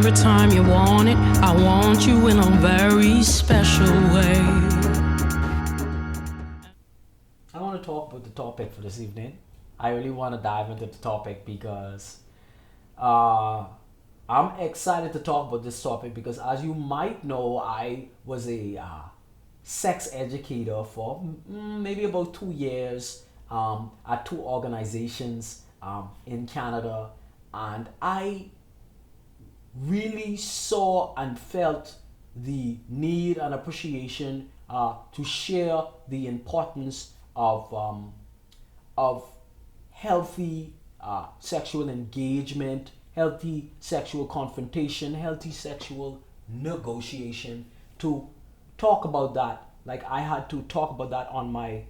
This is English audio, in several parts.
every time you want it. I want you in a very special way. I want to talk about the topic for this evening. I really want to dive into the topic because uh, I'm excited to talk about this topic because, as you might know, I was a sex educator for maybe about 2 years at two organizations in Canada, and I really saw and felt the need and appreciation to share the importance of healthy sexual engagement, healthy sexual confrontation, healthy sexual negotiation. To talk about that, like I had to talk about that on my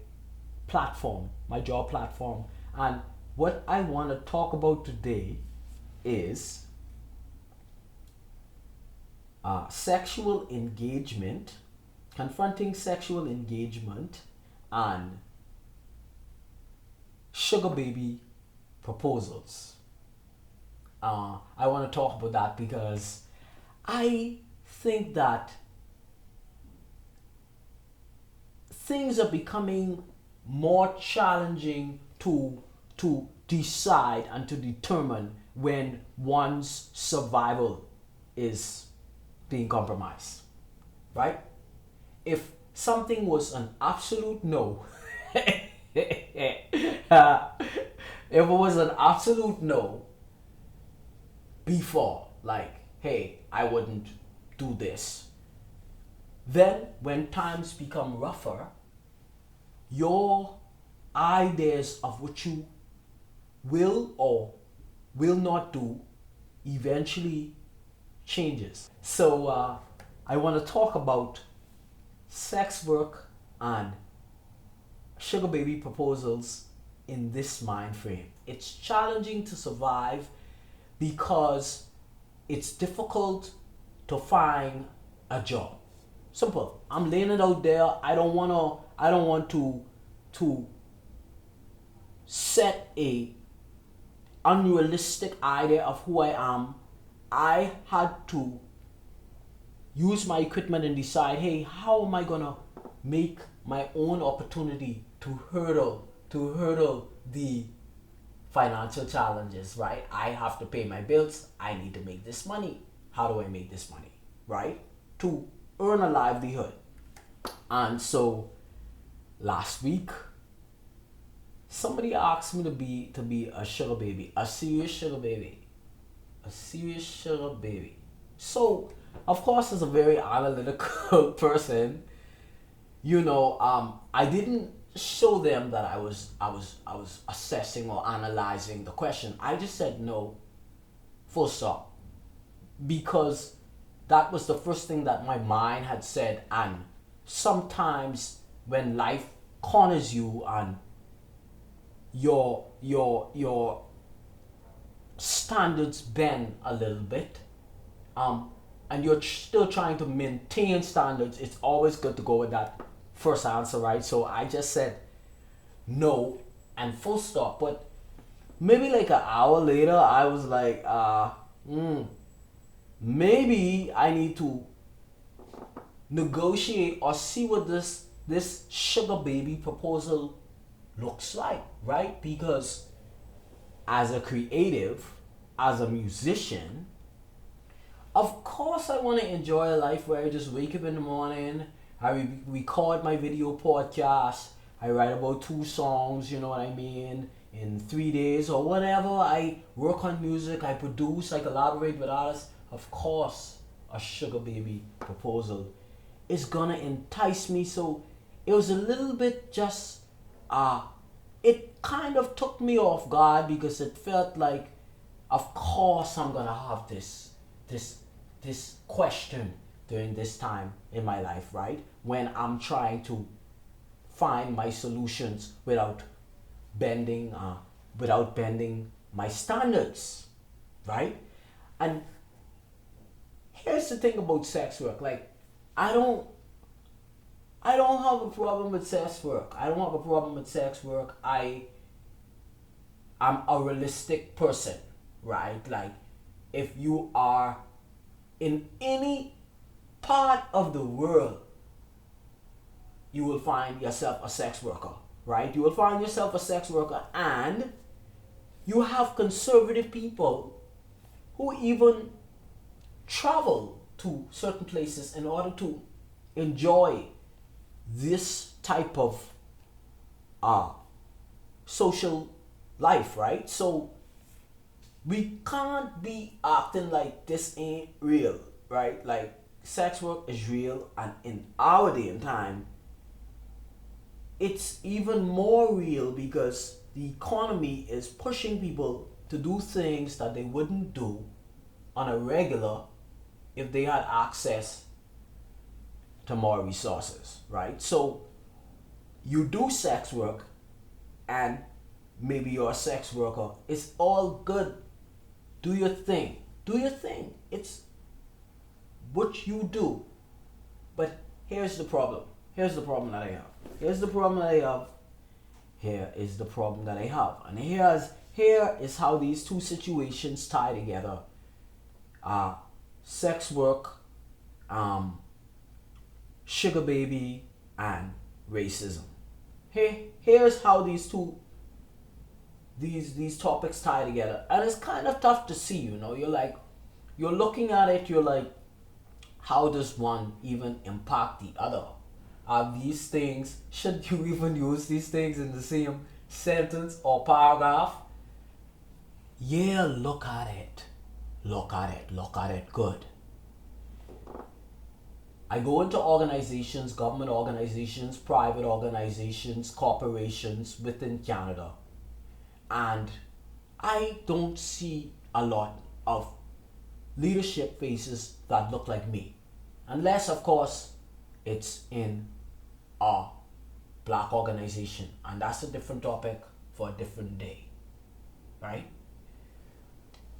platform, my job platform. And what I want to talk about today is sexual engagement, confronting sexual engagement, and sugar baby proposals. I want to talk about that because I think that things are becoming more challenging to decide and to determine when one's survival is being compromised, right? If something was an absolute no, if it was an absolute no before, like, hey, I wouldn't do this, then when times become rougher, your ideas of what you will or will not do eventually changes. So I want to talk about sex work and sugar baby proposals in this mind frame. It's challenging to survive because it's difficult to find a job. Simple. I'm laying it out there. I don't want to set a unrealistic idea of who I am. I had to use my equipment and decide, hey, how am I gonna make my own opportunity to hurdle the financial challenges, right? I have to pay my bills. I need to make this money. How do I make this money, right? To earn a livelihood. And so last week, somebody asked me to be a sugar baby, a serious sugar baby, a serious sugar baby. So, of course, as a very analytical person, I didn't show them that I was assessing or analyzing the question. I just said no, full stop, because that was the first thing that my mind had said. And sometimes when life corners you and your standards bend a little bit, and you're still trying to maintain standards, it's always good to go with that first answer, right? So I just said no and full stop. But maybe like an hour later, I was like, maybe I need to negotiate or see what this sugar baby proposal looks like, right? Because as a creative, as a musician, of course I want to enjoy a life where I just wake up in the morning, I record my video podcast, I write about 2 songs, you know what I mean, in 3 days or whatever. I work on music, I produce, I collaborate with artists. Of course, a sugar baby proposal is gonna entice me. So it was a little bit just it kind of took me off guard because it felt like, of course I'm gonna have this question during this time in my life, right? When I'm trying to find my solutions without bending my standards, right? And here's the thing about sex work. Like, I don't have a problem with sex work. I don't have a problem with sex work. I'm a realistic person, right? Like, if you are in any part of the world, you will find yourself a sex worker, right? You will find yourself a sex worker, and you have conservative people who even travel to certain places in order to enjoy this type of social life, right? So we can't be acting like this ain't real, right? Like, sex work is real, and in our day and time, it's even more real because the economy is pushing people to do things that they wouldn't do on a regular if they had access to more resources, right? So you do sex work, and maybe you're a sex worker. It's all good. Do your thing. Do your thing. It's what you do. But here's the problem. Here's the problem that I have. Here's the problem that I have. Here is the problem that I have. And here is how these two situations tie together. Sex work, sugar baby, and racism. Here's how these topics tie together. And it's kind of tough to see, you're looking at it, you're like, how does one even impact the other? Are these things, should you even use these things in the same sentence or paragraph? Yeah, look at it. Look at it good. I go into organizations, government organizations, private organizations, corporations within Canada, and I don't see a lot of leadership faces that look like me. Unless, of course, it's in a black organization, and that's a different topic for a different day, right?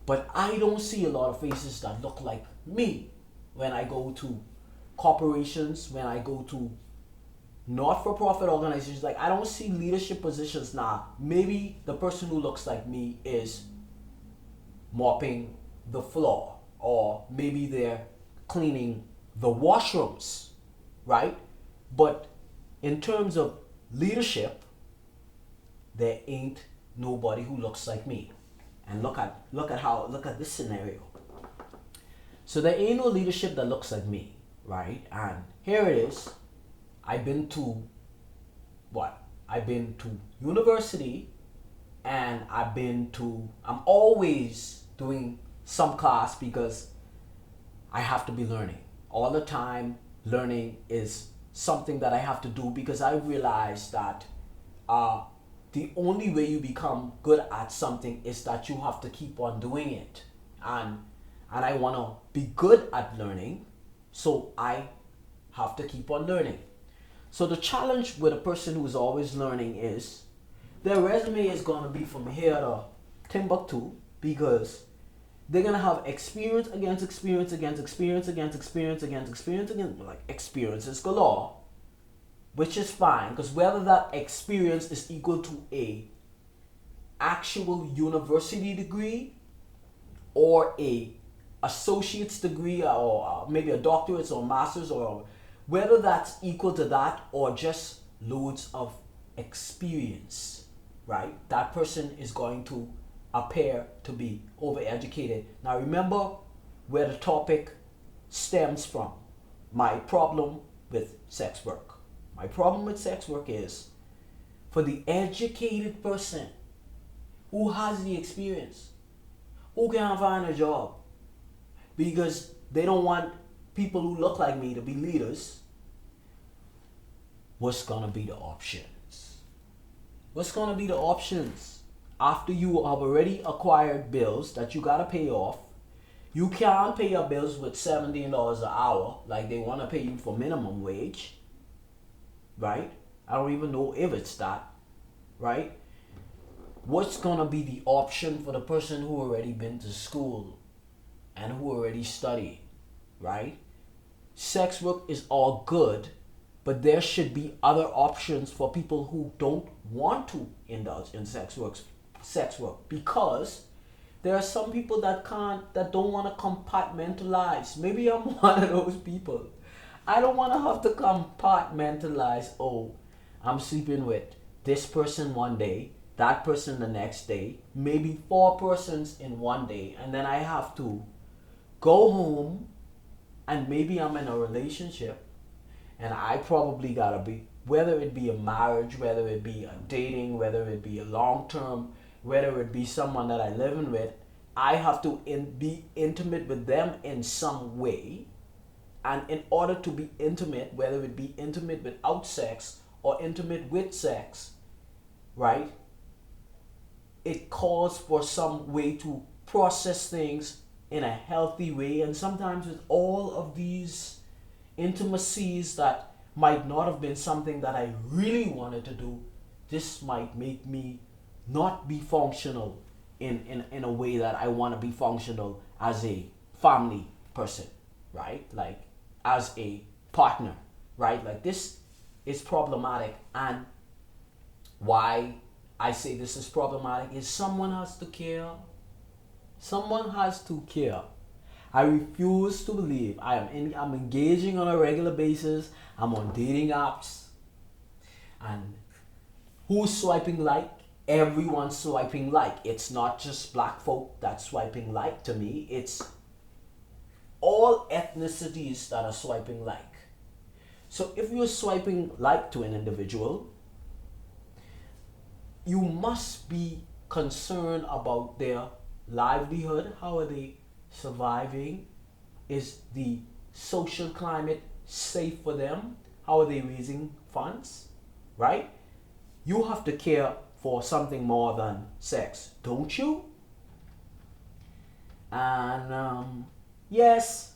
But I don't see a lot of faces that look like me when I go to corporations, when I go to not-for-profit organizations. Like, I don't see leadership positions now. Maybe the person who looks like me is mopping the floor, or maybe they're cleaning the washrooms, right? But in terms of leadership, there ain't nobody who looks like me. And look at this scenario. So there ain't no leadership that looks like me, right? And here it is. I've been to university, and I'm always doing some class because I have to be learning. All the time, learning is something that I have to do because I realize that the only way you become good at something is that you have to keep on doing it. And I want to be good at learning, so I have to keep on learning. So the challenge with a person who is always learning is their resume is going to be from here to Timbuktu, because they're going to have experience against experience against experience against experience against experience against, like, experiences galore, which is fine, because whether that experience is equal to a actual university degree or a associate's degree, or maybe a doctorate or master's, or whether that's equal to that or just loads of experience, right? That person is going to appear to be overeducated. Now remember where the topic stems from. My problem with sex work. My problem with sex work is, for the educated person who has the experience, who can find a job, because they don't want people who look like me to be leaders, what's gonna be the options? What's gonna be the options? After you have already acquired bills that you gotta pay off, you can't pay your bills with $17 an hour like they wanna pay you for minimum wage, right? I don't even know if it's that, right? What's gonna be the option for the person who already been to school and who already studied, right? Sex work is all good, but there should be other options for people who don't want to indulge in sex work, because There are some people that don't want to compartmentalize. Maybe I'm one of those people. I don't want to have to compartmentalize. Oh, I'm sleeping with this person one day, that person the next day, maybe four persons in one day, and then I have to go home, and maybe I'm in a relationship, and I probably gotta be, whether it be a marriage, whether it be a dating, whether it be a long term, whether it be someone that I live in with, I have to be intimate with them in some way. And in order to be intimate, whether it be intimate without sex or intimate with sex, right? It calls for some way to process things in a healthy way. And sometimes with all of these intimacies that might not have been something that I really wanted to do, this might make me not be functional in a way that I want to be functional as a family person, right? Like as a partner, right? Like this is problematic. And why I say this is problematic is someone has to care. Someone has to care. I refuse to believe I'm engaging on a regular basis. I'm on dating apps, and who's swiping like? Everyone's swiping like. It's not just black folk that's swiping like to me. It's all ethnicities that are swiping like. So if you're swiping like to an individual, you must be concerned about their livelihood. How are they surviving? Is the social climate safe for them? How are they raising funds? Right? You have to care for something more than sex, don't you? And yes,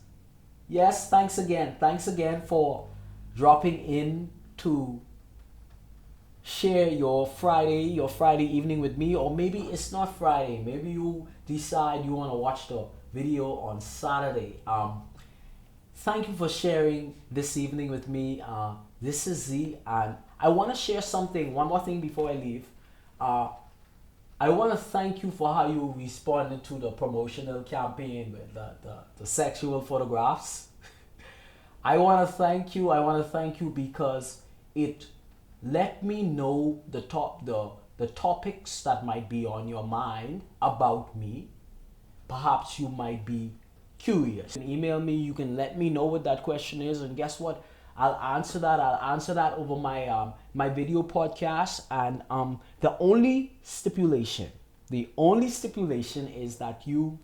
thanks again. Thanks again for dropping in to share your Friday evening with me. Or maybe it's not Friday. Maybe you decide you want to watch the video on Saturday. Thank you for sharing this evening with me. This is Z, and I want to share one more thing before I leave. I want to thank you for how you responded to the promotional campaign with the sexual photographs. I want to thank you. I want to thank you because it let me know the topics that might be on your mind about me. Perhaps you might be curious. You can email me. You can let me know what that question is, and guess what? I'll answer that. I'll answer that over my video podcast. And the only stipulation is that you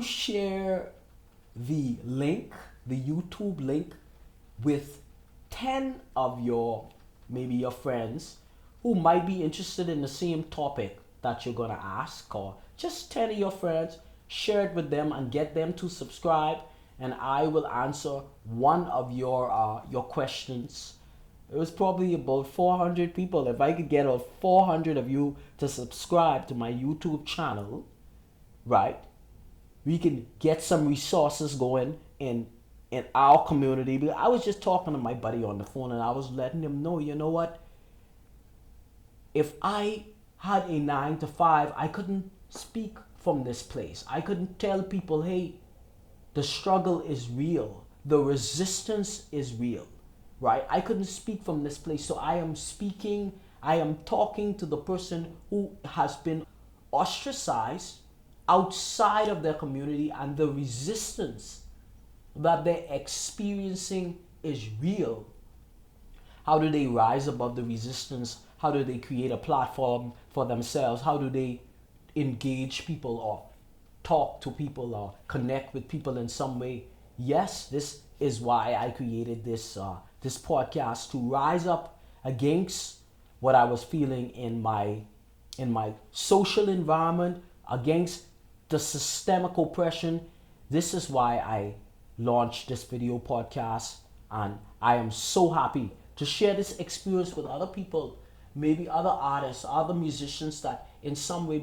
share the link, the YouTube link, with 10 of your friends who might be interested in the same topic that you're gonna ask, or just 10 of your friends. Share it with them and get them to subscribe, and I will answer one of your questions. It was probably about 400 people. If I could get 400 of you to subscribe to my YouTube channel, right, we can get some resources going in our community. Because I was just talking to my buddy on the phone, and I was letting him know, you know what? If I had a 9 to 5, I couldn't speak from this place. I couldn't tell people, hey, the struggle is real. The resistance is real, right? I couldn't speak from this place. So I am talking to the person who has been ostracized outside of their community, and the resistance that they're experiencing is real. How do they rise above the resistance? How do they create a platform for themselves? How do they engage people or talk to people or connect with people in some way? Yes, this is why I created this podcast, to rise up against what I was feeling in my social environment, against the systemic oppression. This is why I launched this video podcast, and I am so happy to share this experience with other people, maybe other artists, other musicians that in some way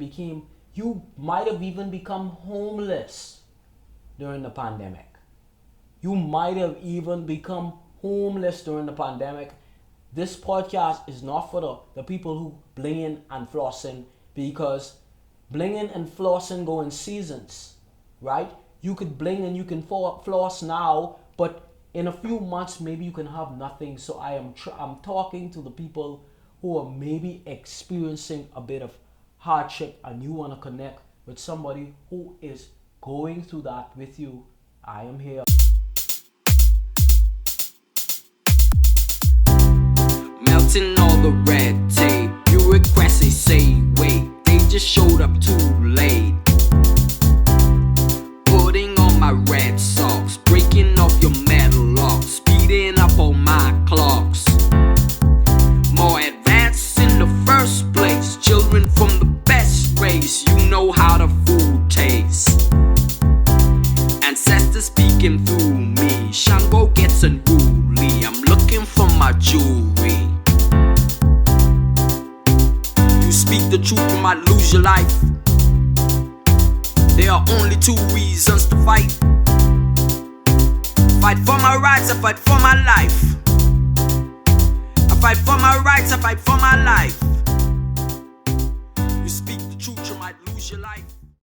you might have even become homeless during the pandemic. You might have even become homeless during the pandemic. This podcast is not for the people who blinging and flossing, because Blinging and flossing go in seasons, right? You could bling and you can floss now, but in a few months maybe you can have nothing. So I'm talking to the people who are maybe experiencing a bit of hardship, and you want to connect with somebody who is going through that with you. I am here. Melting all the red tape. You request, they say wait. They just showed up too late. Putting on my red socks, breaking off your metal locks, speeding up all my clocks. More advanced in the first place. Children from the best race, you know how the food tastes. Ancestors speaking through me. Shango gets unruly. I'm looking for my jewelry. You speak the truth, you might lose your life. There are only two reasons to fight. Fight for my rights, I fight for my life. I fight for my rights, I fight for my life. You speak the truth, you might lose your life.